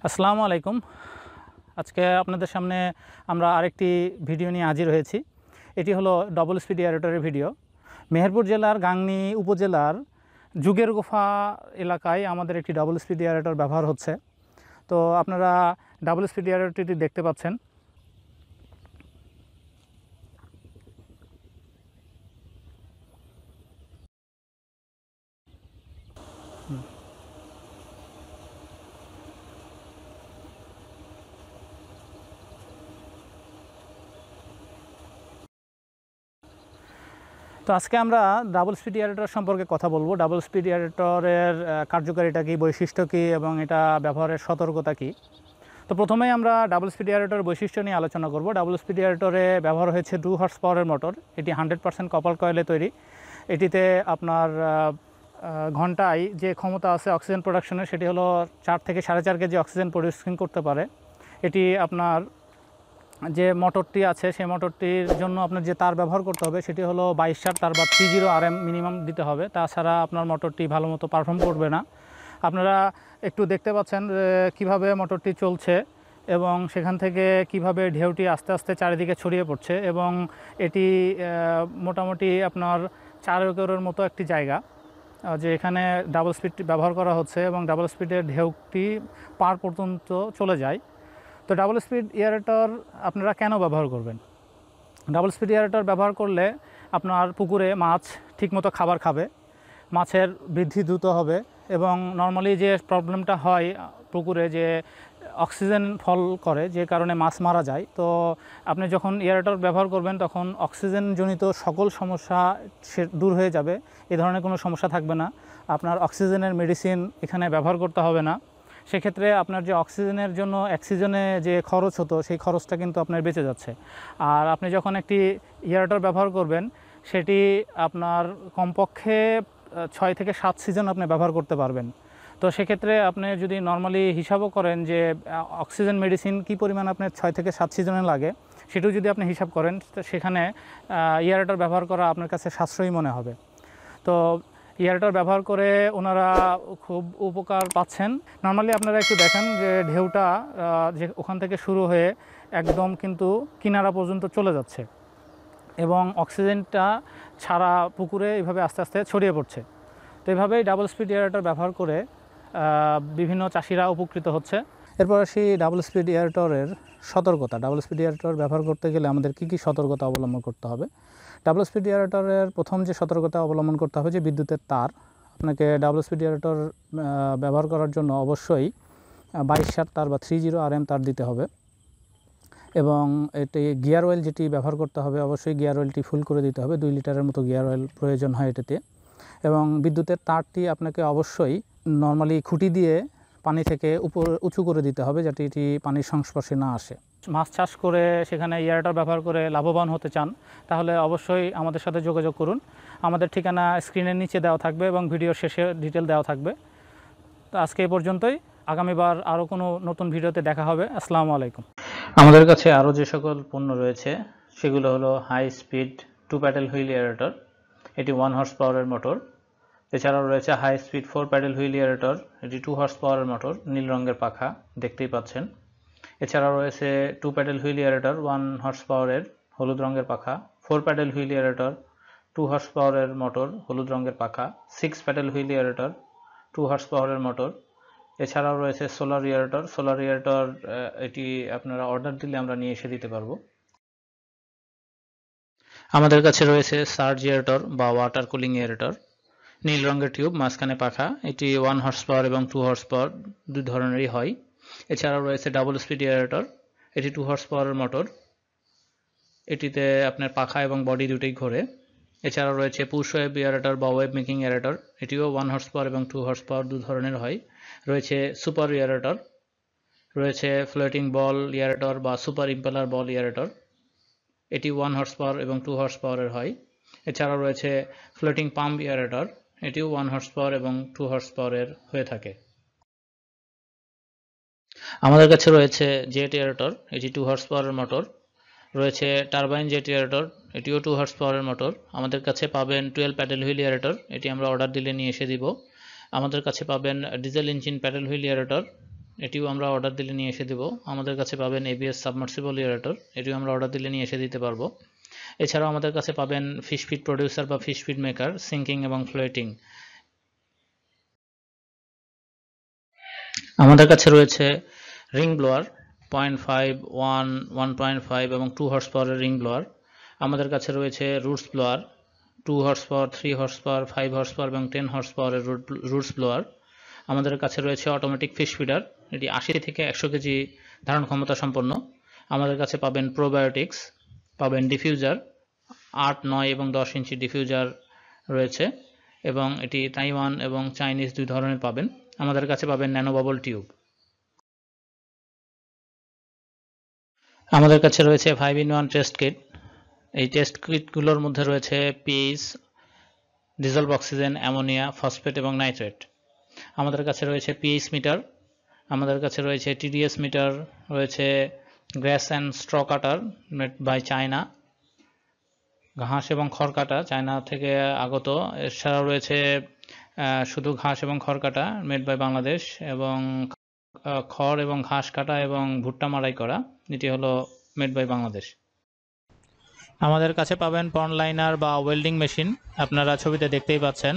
আসসালামু আলাইকুম। আজকে আপনাদের সামনে আমরা আরেকটি ভিডিও নিয়ে হাজির হয়েছি। এটি হলো ডবল স্পিড এয়ারেটরের ভিডিও। মেহেরপুর জেলার গাংনী উপজেলার যুগের গুফা এলাকায় আমাদের একটি ডবল স্পিড এয়ারেটর ব্যবহার হচ্ছে। তো আপনারা ডাবল স্পিড এয়ারেটরটি দেখতে পাচ্ছেন। তো আজকে আমরা ডাবল স্পিড এয়ারেটর সম্পর্কে কথা বলবো। ডাবল স্পিড এয়ারেটরের কার্যকারিতা কী, বৈশিষ্ট্য কী এবং এটা ব্যবহারের সতর্কতা কী। তো প্রথমেই আমরা ডাবল স্পিড এয়ারেটর বৈশিষ্ট্য নিয়ে আলোচনা করব। ডাবল স্পিড এয়ারেটরে ব্যবহার হয়েছে 2 হর্স পাওয়ারের মোটর। এটি 100% কপার কয়েলে তৈরি। এটিতে আপনার ঘন্টায় যে ক্ষমতা আছে অক্সিজেন প্রোডাকশনের, সেটি হলো 4 থেকে 4.5 কেজি অক্সিজেন প্রডিউসিং করতে পারে। এটি আপনার যে মোটরটি আছে সেই মোটরটির জন্য আপনার যে তার ব্যবহার করতে হবে সেটি হলো 22 তার বা 30 RM মিনিমাম দিতে হবে। তাছাড়া আপনার মোটরটি ভালো মতো পারফর্ম করবে না। আপনারা একটু দেখতে পাচ্ছেন কিভাবে মোটরটি চলছে এবং সেখান থেকে কিভাবে ঢেউটি আস্তে আস্তে চারিদিকে ছড়িয়ে পড়ছে। এবং এটি মোটামুটি আপনার 4 একরের মতো একটি জায়গা যে এখানে ডাবল স্পিড ব্যবহার করা হচ্ছে এবং ডাবল স্পিডের ঢেউটি পার পর্যন্ত চলে যায়। তো ডাবল স্পিড এয়ারেটর আপনারা কেন ব্যবহার করবেন? ডাবল স্পিড এয়ারেটর ব্যবহার করলে আপনার পুকুরে মাছ ঠিকমতো খাবার খাবে, মাছের বৃদ্ধি দ্রুত হবে এবং নর্মালি যে প্রবলেমটা হয় পুকুরে যে অক্সিজেন ফল করে, যে কারণে মাছ মারা যায়। তো আপনি যখন এয়ারেটর ব্যবহার করবেন তখন অক্সিজেনজনিত সকল সমস্যা দূর হয়ে যাবে। এ ধরনের কোনো সমস্যা থাকবে না। আপনার অক্সিজেনের মেডিসিন এখানে ব্যবহার করতে হবে না। সেক্ষেত্রে আপনার যে অক্সিজেনের জন্য অক্সিজেনে যে খরচ হতো সেই খরচটা কিন্তু আপনার বেঁচে যাচ্ছে। আর আপনি যখন একটি এয়ারেটর ব্যবহার করবেন সেটি আপনার কমপক্ষে 6 থেকে 7 সিজন আপনি ব্যবহার করতে পারবেন। তো সেক্ষেত্রে আপনি যদি নর্মালি হিসাবও করেন যে অক্সিজেন মেডিসিন কী পরিমাণ আপনার 6 থেকে 7 সিজনে লাগে, সেটাও যদি আপনি হিসাব করেন সেখানে এয়ারেটর ব্যবহার করা আপনার কাছে সাশ্রয়ী মনে হবে। তো এয়ারেটর ব্যবহার করে ওনারা খুব উপকার পাচ্ছেন। নর্মালি আপনারা একটু দেখেন যে ঢেউটা যে ওখান থেকে শুরু হয়ে একদম কিন্তু কিনারা পর্যন্ত চলে যাচ্ছে এবং অক্সিজেনটা ছাড়া পুকুরে এইভাবে আস্তে আস্তে ছড়িয়ে পড়ছে। তো এইভাবেই ডাবল স্পিড এয়ারেটর ব্যবহার করে বিভিন্ন চাষিরা উপকৃত হচ্ছে। এরপর আসি ডাবল স্পিড এয়ারেটরের সতর্কতা। ডাবল স্পিড এয়ারেটর ব্যবহার করতে গেলে আমাদের কী সতর্কতা অবলম্বন করতে হবে? ডাবল স্পিড এয়ারেটরের প্রথম যে সতর্কতা অবলম্বন করতে হবে যে বিদ্যুতের তার। আপনাকে ডাবল স্পিড এয়ারেটর ব্যবহার করার জন্য অবশ্যই 22 তার বা 30 RM তার দিতে হবে এবং এটি গিয়ার অয়েল যেটি ব্যবহার করতে হবে অবশ্যই গিয়ার অয়েলটি ফুল করে দিতে হবে। 2 লিটারের মতো গিয়ার অয়েল প্রয়োজন হয় এটাতে। এবং বিদ্যুতের তারটি আপনাকে অবশ্যই নর্মালি খুঁটি দিয়ে পানি থেকে উঁচু করে দিতে হবে যাতে এটি পানির সংস্পর্শে না আসে। মাছ চাষ করে সেখানে এয়ারেটর ব্যবহার করে লাভবান হতে চান তাহলে অবশ্যই আমাদের সাথে যোগাযোগ করুন। আমাদের ঠিকানা স্ক্রিনের নিচে দেওয়া থাকবে এবং ভিডিওর শেষে ডিটেল দেওয়া থাকবে। তো আজকে এই পর্যন্তই। আগামীবার আরও কোনো নতুন ভিডিওতে দেখা হবে। আসসালামু আলাইকুম। আমাদের কাছে আরও যে সকল পণ্য রয়েছে সেগুলো হলো high speed 2 paddle wheel aerator. এটি 1 হর্স পাওয়ারের মোটর। এছাড়াও রয়েছে high speed 4 paddle wheel aerator. এটি 2 হর্স পাওয়ারের মোটর, নীল রঙের পাখা, দেখতেই পাচ্ছেন। এছাড়াও রয়েছে 2 প্যাডেল হুইল এয়ারেটর 1 হর্স পাওয়ারের, হলুদ রঙের পাখা। 4 প্যাডেল হুইল এয়ারেটর 2 হর্স পাওয়ারের মোটর, হলুদ রঙের পাখা। 6 প্যাডেল হুইল এয়ারেটর 2 হর্স পাওয়ারের মোটর। এছাড়াও রয়েছে সোলার এয়ারেটর। সোলার এয়ারেটর এটি আপনারা অর্ডার দিলে আমরা নিয়ে এসে দিতে পারবো। আমাদের কাছে রয়েছে সার্জ এয়ারেটর বা ওয়াটার কুলিং এয়ারেটর। নীল রঙের টিউব, মাঝখানে পাখা। এটি 1 হর্স পাওয়ার এবং 2 হর্স পাওয়ার দুই ধরনেরই হয়। এছাড়াও রয়েছে ডাবল স্পিড এয়ারেটর। এটি 2 হর্স পাওয়ারের মোটর। এটিতে আপনার পাখা এবং বডি দুটোই ঘোরে। এছাড়াও রয়েছে পুশ ওয়েভ এয়ারেটর বা ওয়েভ মেকিং এয়ারেটর। এটিও 1 হর্স পাওয়ার এবং 2 হর্স পাওয়ার দুই ধরনের হয়। রয়েছে সুপার এয়ারেটর। রয়েছে ফ্লোটিং বল এয়ারেটর বা সুপার ইম্পেলার বল এয়ারেটর। এটি 1 হর্স পাওয়ার এবং 2 হর্স পাওয়ারের হয়। এছাড়াও রয়েছে ফ্লোটিং পাম্প এয়ারেটর। এটিও 1 হর্স পাওয়ার এবং 2 হর্স পাওয়ারের হয়ে থাকে। আমাদের কাছে রয়েছে জেট এয়ারেটর। এটি 2 হর্স পাওয়ারের মোটর। রয়েছে টারবাইন জেট এয়ারেটর। এটিও 2 হর্স পাওয়ারের মোটর। আমাদের কাছে পাবেন 12 প্যাডেল হুইল এয়ারেটর। এটি আমরা অর্ডার দিলে নিয়ে এসে দিব। আমাদের কাছে পাবেন diesel engine pedal wheel aerator. এটিও আমরা অর্ডার দিলে নিয়ে এসে দেব। আমাদের কাছে পাবেন ABS সাবমার্সিবল এয়ারেটর, এটিও আমরা অর্ডার দিলে নিয়ে এসে দিতে পারবো। এছাড়াও আমাদের কাছে পাবেন ফিশ ফিড প্রডিউসার বা ফিশ ফিড মেকার, সিঙ্কিং এবং ফ্লোটিং। আমাদের কাছে রয়েছে রিং ব্লোয়ার 0.5, 1, 1.5 এবং 2 হর্স পাওয়ারের রিং ব্লোয়ার। আমাদের কাছে রয়েছে roots blower 2 horse power, 3 horse power, 5 horse power এবং 10 হর্স পাওয়ারের রুটস ব্লোয়ার। আমাদের কাছে রয়েছে অটোমেটিক ফিশ ফিডার, এটি 80 থেকে 100 কেজি ধারণ ক্ষমতা সম্পন্ন। আমাদের কাছে পাবেন প্রোবায়োটিক্স, পাবেন ডিফিউজার 8, 9 এবং 10 ইঞ্চি ডিফিউজার রয়েছে এবং এটি তাইওয়ান এবং চাইনিজ দুই ধরনের পাবেন। আমাদের কাছে পাবেন ন্যানো বাবল টিউব। আমাদের কাছে রয়েছে 5-in-1 টেস্ট কিট। এই টেস্ট কিটগুলোর মধ্যে রয়েছে pH, dissolved oxygen, ammonia, phosphate এবং নাইট্রেট। আমাদের কাছে রয়েছে পিএইচ মিটার, আমাদের কাছে রয়েছে টিডিএস মিটার, রয়েছে grass and straw cutter made by China, ঘাস এবং খড় কাটা চায়না থেকে আগত। এছাড়াও রয়েছে শুধু ঘাস এবং খড় কাটা মেড বাই বাংলাদেশ, এবং খড় এবং ঘাস কাটা এবং ভুট্টা মাড়াই করা, এটি হলো মেড বাই বাংলাদেশ। আমাদের কাছে পাবেন পন্ড লাইনার বা ওয়েল্ডিং মেশিন, আপনারা ছবিতে দেখতেই পাচ্ছেন।